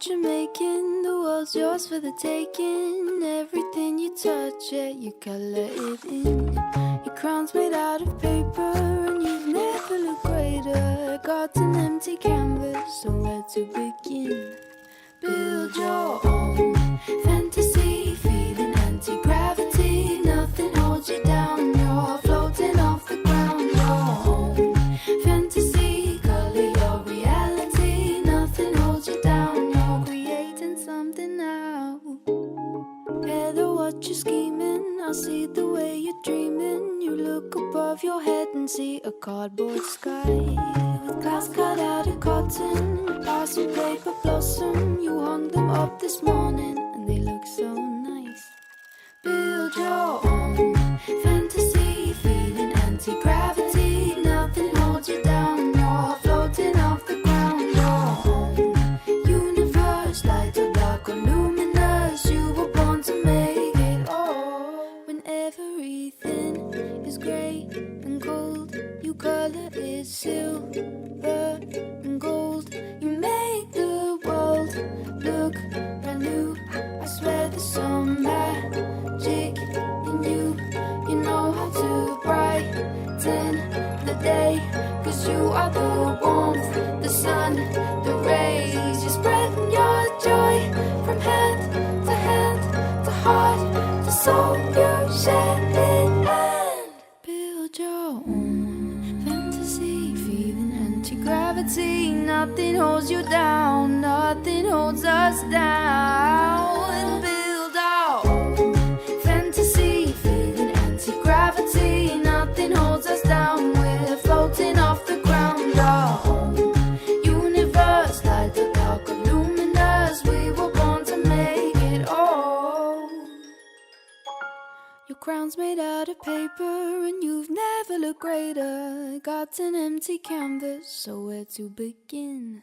what you're making. The world's yours for the taking. Everything you touch, yeah, you color it in. Your crown's made out of paper, and you've never looked greater. Got an empty canvas, so where to begin? Build your own fantasy, feeling anti-gravity. Nothing holds you down, you're floating off the ground. Your own fantasy, color your reality. Nothing holds you down, you're creating something now. Heather, what you're scheming, I see the way you're dreaming. You look above your head and see a cardboard sky with clouds cut out of cotton, parsley paper blossom. You hung them up this morning and they look so nice. Build your own fantasy, feeling anti-gravity. Nothing holds you down, you're floating off the ground. Your own universe, light or dark or luminous. You were born to make it all. When everything is grey and cold, you color it silver and gold. You make the world look brand new. I swear there's some magic in you. You know how to brighten the day, 'cause you are the warmth, the sun, the rays. You're spreading your joy from hand to hand, to heart to soul. You share it and build your own fantasy, feeling anti-gravity. Nothing holds you down, nothing holds us down. Build our own fantasy, feeling anti-gravity. Nothing holds us down, we're floating off the ground. Our own universe, light or dark or luminous. We were born to make it all. Your crown's made out of paper, and you've never looked greater. Got an empty canvas, so where to begin?